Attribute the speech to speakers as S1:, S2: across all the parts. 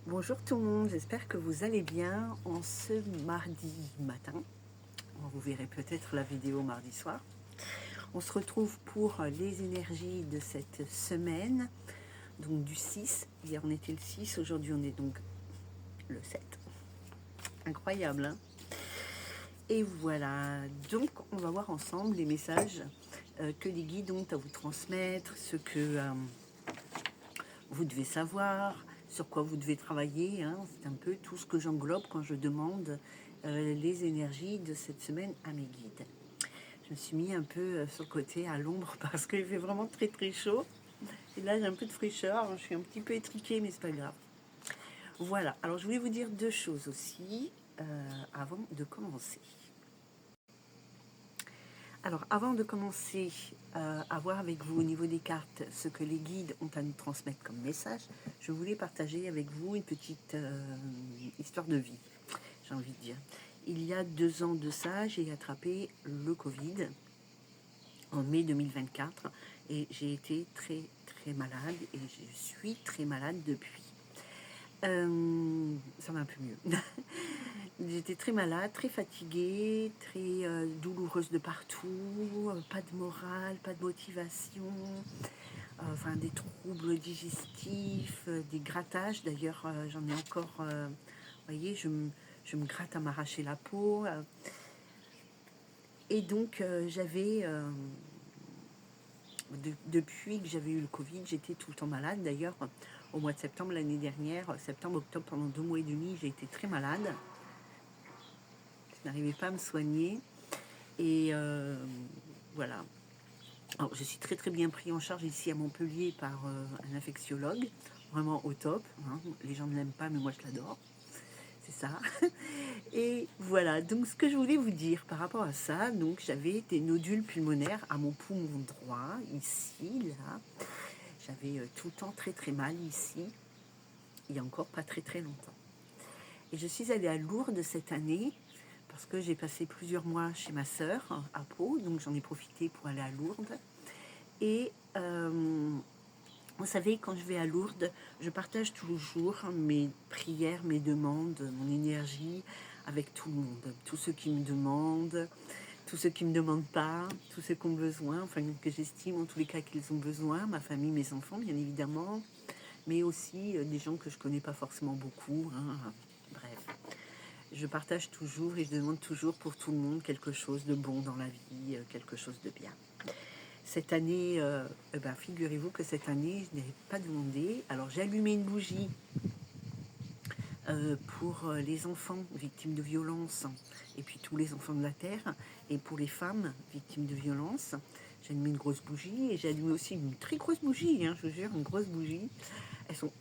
S1: Bonjour tout le monde, j'espère que vous allez bien en ce mardi matin. Vous verrez peut-être la vidéo mardi soir. On se retrouve pour les énergies de cette semaine, donc du 6. Hier on était le 6, aujourd'hui on est donc le 7. Incroyable, hein? Et voilà, donc on va voir ensemble les messages que les guides ont à vous transmettre, ce que vous devez savoir, sur quoi vous devez travailler, hein. C'est un peu tout ce que j'englobe quand je demande les énergies de cette semaine à mes guides. Je me suis mis un peu sur le côté à l'ombre parce qu'il fait vraiment très très chaud. Et là j'ai un peu de fraîcheur, je suis un petit peu étriquée mais c'est pas grave. Voilà, alors je voulais vous dire deux choses aussi avant de commencer. Alors, avant de commencer à voir avec vous au niveau des cartes ce que les guides ont à nous transmettre comme message, je voulais partager avec vous une petite histoire de vie, j'ai envie de dire. Il y a 2 ans de ça, j'ai attrapé le Covid en mai 2024 et j'ai été très très malade et je suis très malade depuis. Ça va un peu mieux. J'étais très malade, très fatiguée, très douloureuse de partout, pas de morale, pas de motivation, enfin des troubles digestifs, des grattages. D'ailleurs, j'en ai encore, vous voyez, je me gratte à m'arracher la peau. Et donc, depuis que j'avais eu le Covid, j'étais tout le temps malade. D'ailleurs, au mois de septembre l'année dernière, septembre-octobre, pendant 2 mois et demi, j'ai été très malade. Je n'arrivais pas à me soigner. Et voilà. Alors, je suis très très bien pris en charge ici à Montpellier par un infectiologue, vraiment au top, hein. Les gens ne l'aiment pas, mais moi je l'adore. C'est ça. Et voilà, donc ce que je voulais vous dire par rapport à ça, donc j'avais des nodules pulmonaires à mon poumon droit, ici, là. J'avais tout le temps très très mal ici, il y a encore pas très très longtemps. Et je suis allée à Lourdes cette année parce que j'ai passé plusieurs mois chez ma sœur à Pau, donc j'en ai profité pour aller à Lourdes. Et vous savez, quand je vais à Lourdes, je partage toujours mes prières, mes demandes, mon énergie avec tout le monde. Tous ceux qui me demandent, tous ceux qui ne me demandent pas, tous ceux qui ont besoin, enfin que j'estime en tous les cas qu'ils ont besoin, ma famille, mes enfants bien évidemment, mais aussi des gens que je connais pas forcément beaucoup, hein. Bref, je partage toujours et je demande toujours pour tout le monde quelque chose de bon dans la vie, quelque chose de bien. Cette année, figurez-vous que cette année, je n'ai pas demandé. Alors j'ai allumé une bougie pour les enfants victimes de violences et puis tous les enfants de la Terre, et pour les femmes victimes de violences. J'ai allumé une grosse bougie et j'ai allumé aussi une très grosse bougie, hein, je vous jure, une grosse bougie. Elles sont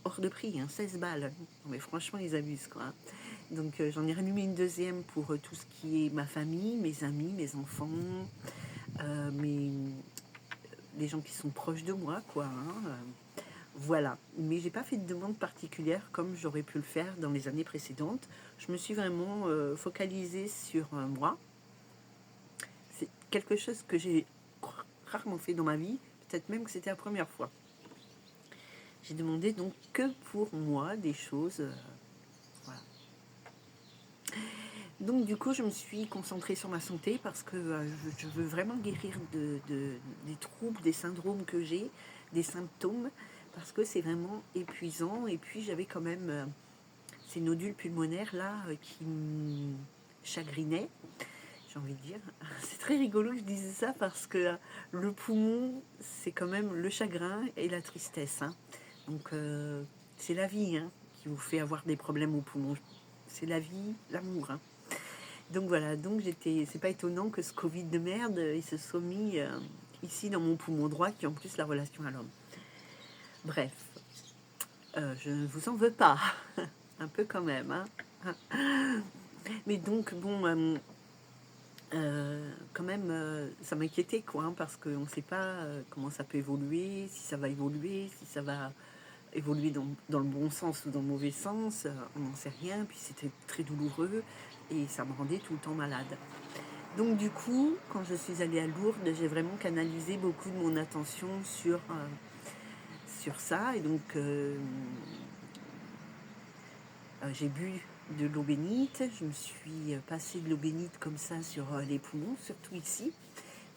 S1: hors de prix, hein, 16 balles. Non, mais franchement, ils abusent, quoi. Donc j'en ai rallumé une deuxième pour tout ce qui est ma famille, mes amis, mes enfants, les gens qui sont proches de moi, quoi, hein. Voilà, mais j'ai pas fait de demande particulière comme j'aurais pu le faire dans les années précédentes. Je me suis vraiment focalisée sur moi. C'est quelque chose que j'ai rarement fait dans ma vie, peut-être même que c'était la première fois. J'ai demandé donc que pour moi des choses. Voilà. Donc du coup, je me suis concentrée sur ma santé parce que je veux vraiment guérir des troubles, des syndromes que j'ai, des symptômes, parce que c'est vraiment épuisant. Et puis j'avais quand même ces nodules pulmonaires là qui me chagrinaient, j'ai envie de dire. C'est très rigolo que je dise ça parce que le poumon, c'est quand même le chagrin et la tristesse, hein. Donc c'est la vie, hein, qui vous fait avoir des problèmes au poumon. C'est la vie, l'amour, hein. Donc voilà, donc c'est pas étonnant que ce Covid de merde, il se soit mis ici dans mon poumon droit, qui est en plus la relation à l'homme. Bref, je ne vous en veux pas, un peu quand même, hein. Mais donc bon, quand même, ça m'inquiétait, quoi, hein, parce qu'on ne sait pas comment ça peut évoluer, si ça va évoluer, si ça va évoluer dans le bon sens ou dans le mauvais sens, on n'en sait rien. Puis c'était très douloureux et ça me rendait tout le temps malade. Donc du coup, quand je suis allée à Lourdes, j'ai vraiment canalisé beaucoup de mon attention sur ça. Et donc J'ai bu de l'eau bénite, je me suis passé de l'eau bénite comme ça sur les poumons, surtout ici.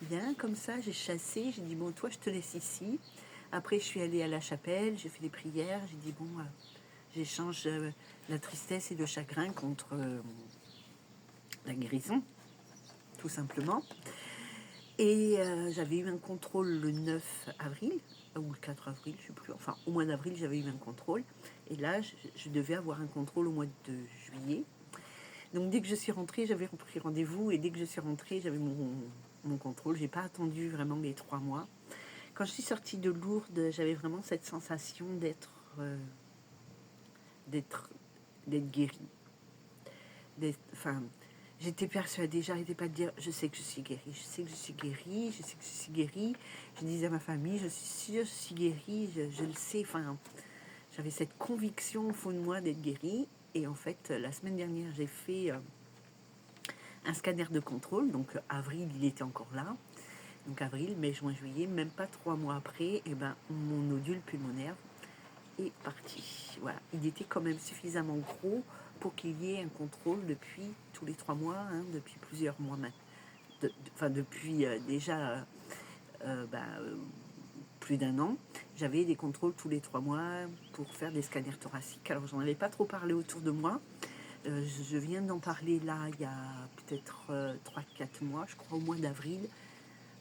S1: Bien, comme ça, j'ai chassé, j'ai dit bon, toi, je te laisse ici. Après, je suis allée à la chapelle, j'ai fait des prières, j'ai dit bon, j'échange la tristesse et le chagrin contre la guérison, tout simplement. Et j'avais eu un contrôle le 9 avril, ou le 4 avril, je ne sais plus, enfin au mois d'avril j'avais eu un contrôle. Et là, je devais avoir un contrôle au mois de juillet. Donc dès que je suis rentrée, j'avais pris rendez-vous et dès que je suis rentrée, j'avais mon contrôle. Je n'ai pas attendu vraiment les 3 mois. Quand je suis sortie de Lourdes, j'avais vraiment cette sensation d'être guérie. Enfin, j'étais persuadée, j'arrêtais pas de dire, je sais que je suis guérie, je sais que je suis guérie, je sais que je suis guérie. Je disais à ma famille, je suis sûre, je suis guérie, je le sais. Enfin, j'avais cette conviction au fond de moi d'être guérie. Et en fait, la semaine dernière, j'ai fait un scanner de contrôle. Donc, avril, il était encore là. Donc, avril, mai, juin, juillet, même pas 3 mois après, et ben, mon nodule pulmonaire est parti. Voilà, il était quand même suffisamment gros pour qu'il y ait un contrôle depuis tous les 3 mois, hein, depuis plusieurs mois maintenant. Enfin, depuis déjà plus d'un an, j'avais des contrôles tous les 3 mois pour faire des scanners thoraciques. Alors, j'en avais pas trop parlé autour de moi. Je viens d'en parler là, il y a peut-être 3-4 mois, je crois au mois d'avril,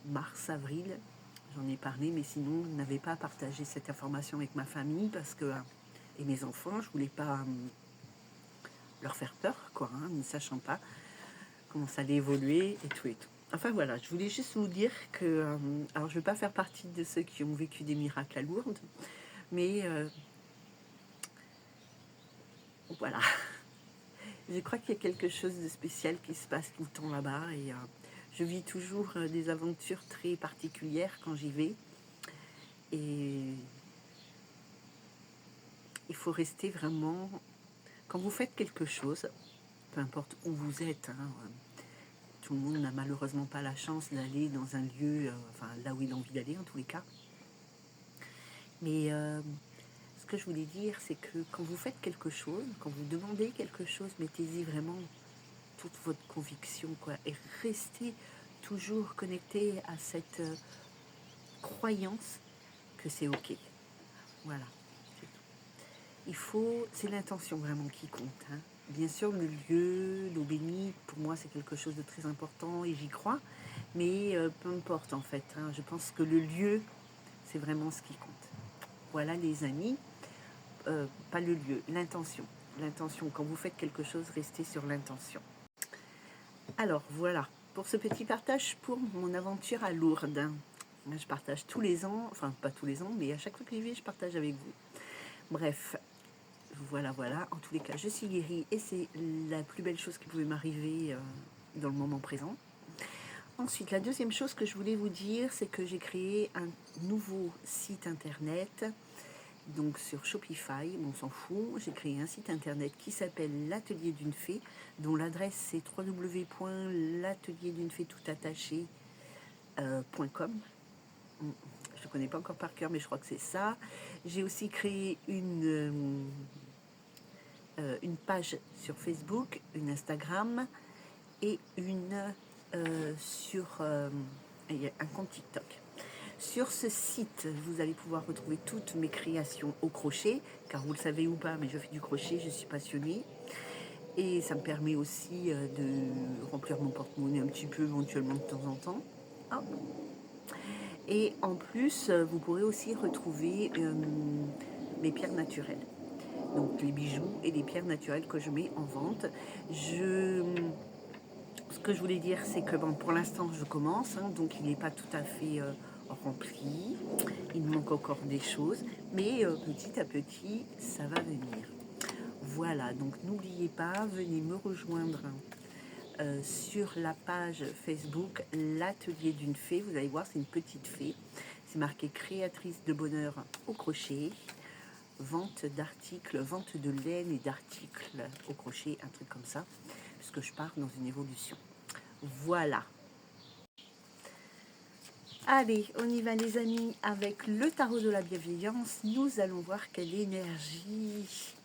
S1: mars, avril. J'en ai parlé, mais sinon, je n'avais pas partagé cette information avec ma famille parce que, et mes enfants, je voulais pas leur faire peur, quoi, hein, ne sachant pas comment ça allait évoluer et tout et tout. Enfin voilà, je voulais juste vous dire que, alors je ne vais pas faire partie de ceux qui ont vécu des miracles à Lourdes, mais voilà, je crois qu'il y a quelque chose de spécial qui se passe tout le temps là-bas et je vis toujours des aventures très particulières quand j'y vais et il faut rester vraiment, quand vous faites quelque chose, peu importe où vous êtes, hein, tout le monde n'a malheureusement pas la chance d'aller dans un lieu, enfin là où il a envie d'aller en tous les cas. Mais ce que je voulais dire, c'est que quand vous faites quelque chose, quand vous demandez quelque chose, mettez-y vraiment toute votre conviction, quoi, et restez toujours connecté à cette croyance que c'est ok. Voilà. C'est l'intention vraiment qui compte, hein. Bien sûr, le lieu, l'eau bénie, pour moi, c'est quelque chose de très important et j'y crois. Mais peu importe, en fait, hein, je pense que le lieu, c'est vraiment ce qui compte. Voilà, les amis, pas le lieu, l'intention. L'intention, quand vous faites quelque chose, restez sur l'intention. Alors, voilà, pour ce petit partage pour mon aventure à Lourdes. Je partage tous les ans, enfin, pas tous les ans, mais à chaque fois que j'y vais, je partage avec vous. Bref, voilà. En tous les cas, je suis guérie et c'est la plus belle chose qui pouvait m'arriver dans le moment présent. Ensuite, la deuxième chose que je voulais vous dire, c'est que j'ai créé un nouveau site internet, donc sur Shopify, on s'en fout. J'ai créé un site internet qui s'appelle l'Atelier d'une Fée, dont l'adresse c'est www.l'atelierduneFée.com. Je ne connais pas encore par cœur, mais je crois que c'est ça. J'ai aussi créé une page sur Facebook, une Instagram et un compte TikTok. Sur ce site, vous allez pouvoir retrouver toutes mes créations au crochet, car vous le savez ou pas, mais je fais du crochet, je suis passionnée. Et ça me permet aussi de remplir mon porte-monnaie un petit peu éventuellement de temps en temps. Hop. Et en plus, vous pourrez aussi retrouver mes pierres naturelles. Donc les bijoux et les pierres naturelles que je mets en vente. Ce que je voulais dire, c'est que bon, pour l'instant, je commence, hein, donc il n'est pas tout à fait rempli. Il me manque encore des choses, mais petit à petit, ça va venir. Voilà, donc n'oubliez pas, venez me rejoindre sur la page Facebook l'Atelier d'une Fée. Vous allez voir, c'est une petite fée. C'est marqué créatrice de bonheur au crochet, vente d'articles, vente de laine et d'articles au crochet, un truc comme ça, puisque je pars dans une évolution. Voilà. Allez, on y va les amis, avec le tarot de la bienveillance. Nous allons voir quelle énergie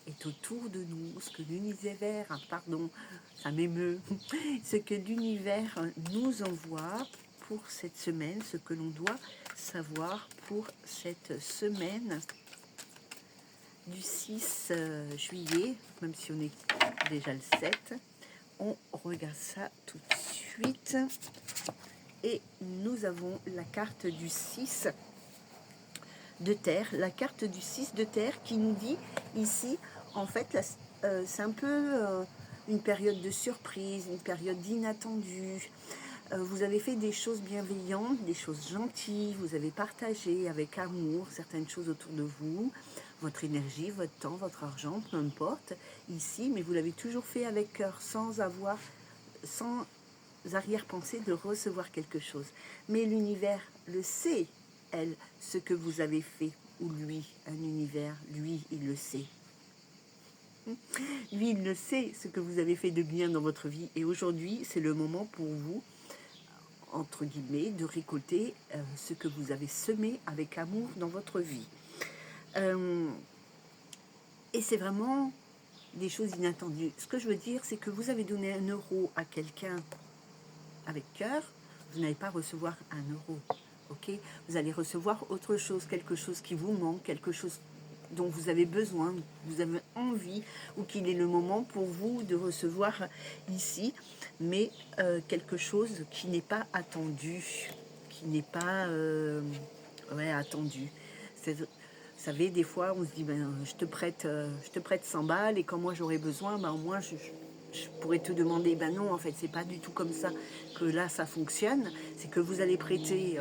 S1: est autour de nous, ce que l'univers, pardon, ça m'émeut, ce que l'univers nous envoie pour cette semaine, ce que l'on doit savoir pour cette semaine du 6 juillet, même si on est déjà le 7. On regarde ça tout de suite. Et nous avons la carte du 6 de terre. La carte du 6 de terre qui nous dit ici, en fait, c'est un peu une période de surprise, une période d'inattendu. Vous avez fait des choses bienveillantes, des choses gentilles, vous avez partagé avec amour certaines choses autour de vous, votre énergie, votre temps, votre argent, peu importe, ici, mais vous l'avez toujours fait avec cœur, sans arrière-pensée de recevoir quelque chose. Mais l'univers le sait, elle, ce que vous avez fait, ou lui, un univers, lui, il le sait. Lui, il le sait, ce que vous avez fait de bien dans votre vie, et aujourd'hui, c'est le moment pour vous, entre guillemets, de récolter ce que vous avez semé avec amour dans votre vie. Et c'est vraiment des choses inattendues. Ce que je veux dire, c'est que vous avez donné 1 euro à quelqu'un avec cœur, vous n'allez pas recevoir 1 euro. Ok, vous allez recevoir autre chose, quelque chose qui vous manque, quelque chose dont vous avez besoin, vous avez envie, ou qu'il est le moment pour vous de recevoir ici, mais quelque chose qui n'est pas attendu, qui n'est pas attendu. Vous savez, des fois, on se dit, ben, je te prête 100 balles, et quand moi j'aurai besoin, ben, au moins je pourrais te demander, ben non, en fait, c'est pas du tout comme ça que là, ça fonctionne. C'est que vous allez prêter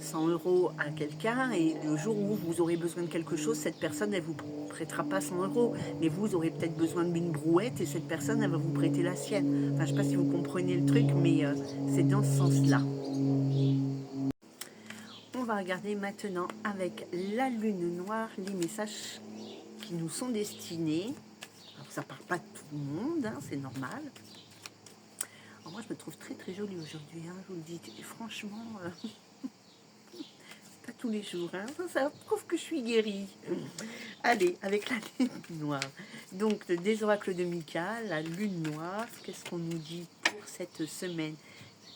S1: 100 euros à quelqu'un, et le jour où vous aurez besoin de quelque chose, cette personne, elle vous prêtera pas 100 euros, mais vous aurez peut-être besoin d'une brouette, et cette personne, elle va vous prêter la sienne. Enfin, je sais pas si vous comprenez le truc, mais c'est dans ce sens-là. On va regarder maintenant avec la lune noire les messages qui nous sont destinés. Alors, ça ne parle pas de tout le monde, hein, c'est normal. Alors, moi, je me trouve très très jolie aujourd'hui, hein, je vous le dis. Franchement, pas tous les jours. Hein, ça prouve que je suis guérie. Allez, avec la lune noire. Donc, des oracles de Mika, la lune noire, qu'est-ce qu'on nous dit pour cette semaine?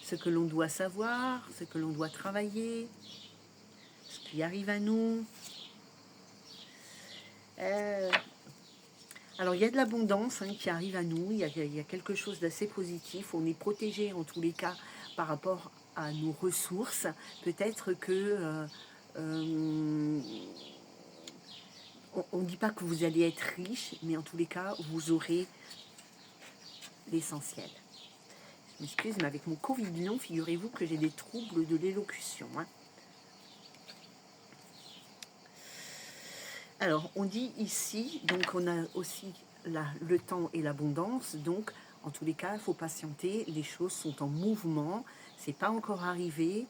S1: Ce que l'on doit savoir, ce que l'on doit travailler, ce qui arrive à nous. Alors, il y a de l'abondance qui arrive à nous, il y a quelque chose d'assez positif, on est protégé en tous les cas par rapport à nos ressources. Peut-être que, on ne dit pas que vous allez être riche, mais en tous les cas, vous aurez l'essentiel. Je m'excuse, mais avec mon Covid long, figurez-vous que j'ai des troubles de l'élocution. Hein. Alors, on dit ici, donc on a aussi le temps et l'abondance, donc en tous les cas, il faut patienter, les choses sont en mouvement, c'est pas encore arrivé.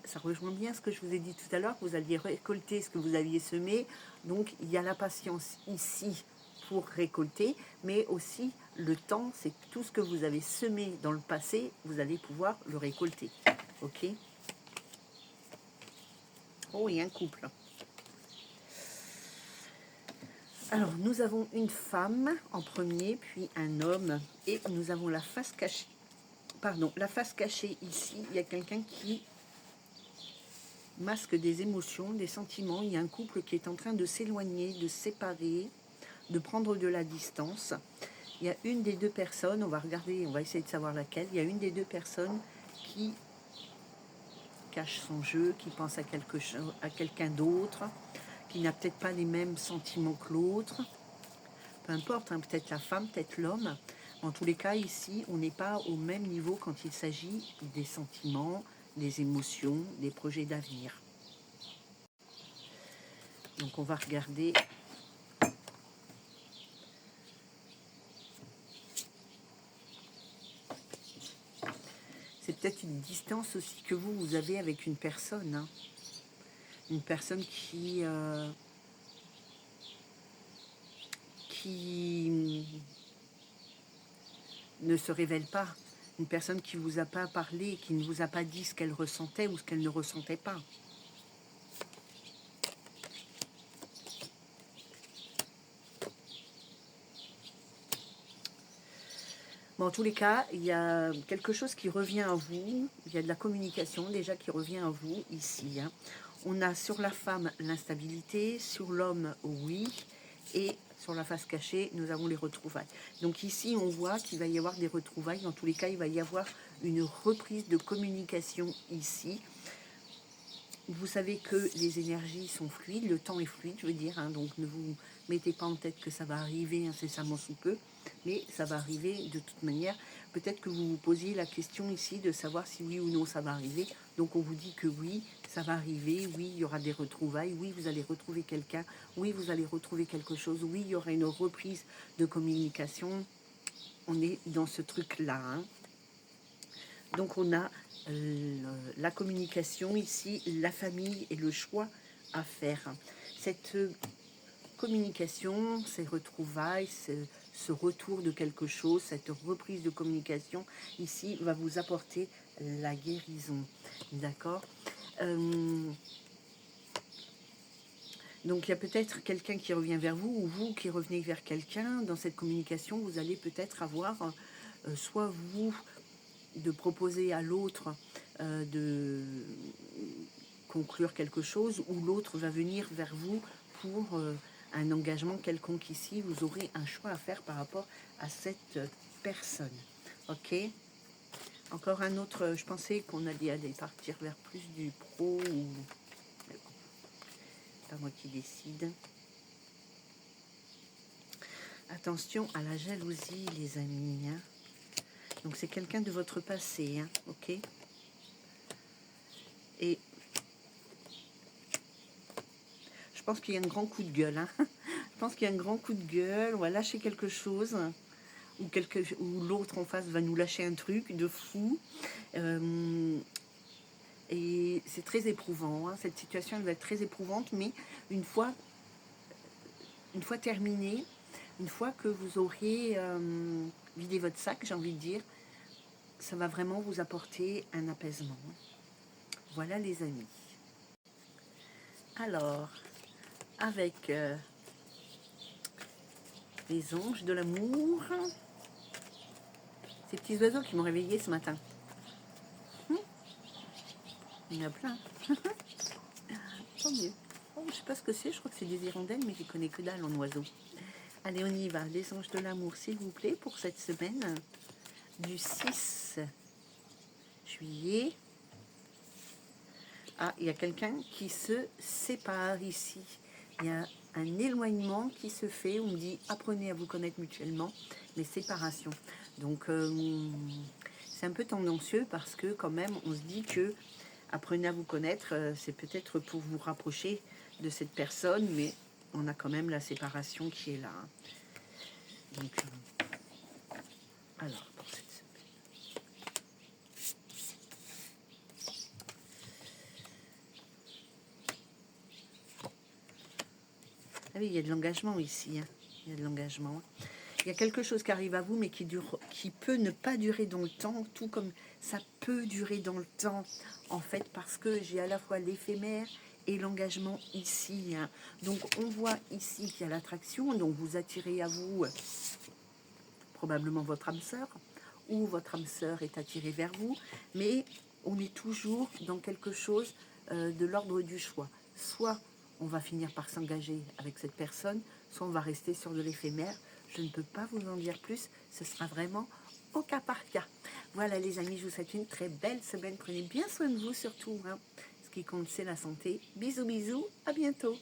S1: Ça rejoint bien ce que je vous ai dit tout à l'heure, que vous alliez récolter ce que vous aviez semé, donc il y a la patience ici pour récolter, mais aussi le temps, c'est tout ce que vous avez semé dans le passé, vous allez pouvoir le récolter. Ok? Oh, il y a un couple. Alors, nous avons une femme en premier, puis un homme, et nous avons la face cachée. Pardon, la face cachée ici, il y a quelqu'un qui masque des émotions, des sentiments. Il y a un couple qui est en train de s'éloigner, de se séparer, de prendre de la distance. Il y a une des 2 personnes, on va regarder, on va essayer de savoir laquelle. Il y a une des 2 personnes qui cache son jeu, qui pense à quelqu'un d'autre, qui n'a peut-être pas les mêmes sentiments que l'autre. Peu importe, hein, peut-être la femme, peut-être l'homme. En tous les cas, ici, on n'est pas au même niveau quand il s'agit des sentiments, des émotions, des projets d'avenir. Donc on va regarder. C'est peut-être une distance aussi que vous avez avec une personne. Hein. Une personne qui ne se révèle pas. Une personne qui ne vous a pas parlé, qui ne vous a pas dit ce qu'elle ressentait ou ce qu'elle ne ressentait pas. Bon, en tous les cas, il y a quelque chose qui revient à vous. Il y a de la communication déjà qui revient à vous ici. Hein. On a sur la femme l'instabilité, sur l'homme, oui, et sur la face cachée, nous avons les retrouvailles. Donc ici, on voit qu'il va y avoir des retrouvailles. Dans tous les cas, il va y avoir une reprise de communication ici. Vous savez que les énergies sont fluides, le temps est fluide, je veux dire, hein, donc ne vous mettez pas en tête que ça va arriver incessamment sous peu, mais ça va arriver de toute manière. Peut-être que vous vous posiez la question ici de savoir si oui ou non ça va arriver, donc on vous dit que oui, ça va arriver, oui, il y aura des retrouvailles, oui, vous allez retrouver quelqu'un, oui, vous allez retrouver quelque chose, oui, il y aura une reprise de communication. On est dans ce truc-là, hein. Donc on a la communication ici, la famille et le choix à faire. Cette communication, ces retrouvailles, ce retour de quelque chose, cette reprise de communication ici va vous apporter la guérison. D'accord. Donc il y a peut-être quelqu'un qui revient vers vous ou vous qui revenez vers quelqu'un. Dans cette communication, vous allez peut-être avoir soit vous de proposer à l'autre de conclure quelque chose, ou l'autre va venir vers vous pour un engagement quelconque ici. Vous aurez un choix à faire par rapport à cette personne. Ok. Encore un autre, je pensais qu'on allait partir vers plus du pro, ou pas moi qui décide. Attention à la jalousie, les amis. Hein. Donc c'est quelqu'un de votre passé, hein, ok. Et je pense qu'il y a un grand coup de gueule. Hein. Je pense qu'il y a un grand coup de gueule. On va lâcher quelque chose. Ou l'autre en face va nous lâcher un truc de fou. Et c'est très éprouvant. Hein. Cette situation elle va être très éprouvante. Mais une fois terminée, une fois que vous aurez vidé votre sac, j'ai envie de dire, ça va vraiment vous apporter un apaisement. Voilà les amis. Alors, avec les anges de l'amour, ces petits oiseaux qui m'ont réveillée ce matin. Il y en a plein. Tant mieux. Oh, je sais pas ce que c'est, je crois que c'est des hirondelles, mais je connais que dalle en oiseaux. Allez, on y va. Les anges de l'amour, s'il vous plaît, pour cette semaine du 6 juillet. Ah, il y a quelqu'un qui se sépare ici. Il y a un éloignement qui se fait. On me dit, apprenez à vous connaître mutuellement, mais séparation. Donc, c'est un peu tendancieux parce que quand même, on se dit que apprenez à vous connaître, c'est peut-être pour vous rapprocher de cette personne, mais on a quand même la séparation qui est là. Donc, alors, pour cette semaine. Ah oui, il y a de l'engagement ici. Hein. Il y a de l'engagement. Il y a quelque chose qui arrive à vous, mais qui peut ne pas durer dans le temps, tout comme ça peut durer dans le temps, en fait, parce que j'ai à la fois l'éphémère et l'engagement ici. Hein. Donc, on voit ici qu'il y a l'attraction, donc vous attirez à vous probablement votre âme sœur, ou votre âme sœur est attirée vers vous, mais on est toujours dans quelque chose de l'ordre du choix. Soit on va finir par s'engager avec cette personne, soit on va rester sur de l'éphémère. Je ne peux pas vous en dire plus, ce sera vraiment au cas par cas. Voilà les amis, je vous souhaite une très belle semaine. Prenez bien soin de vous surtout. Hein. Ce qui compte, c'est la santé. Bisous, bisous, à bientôt.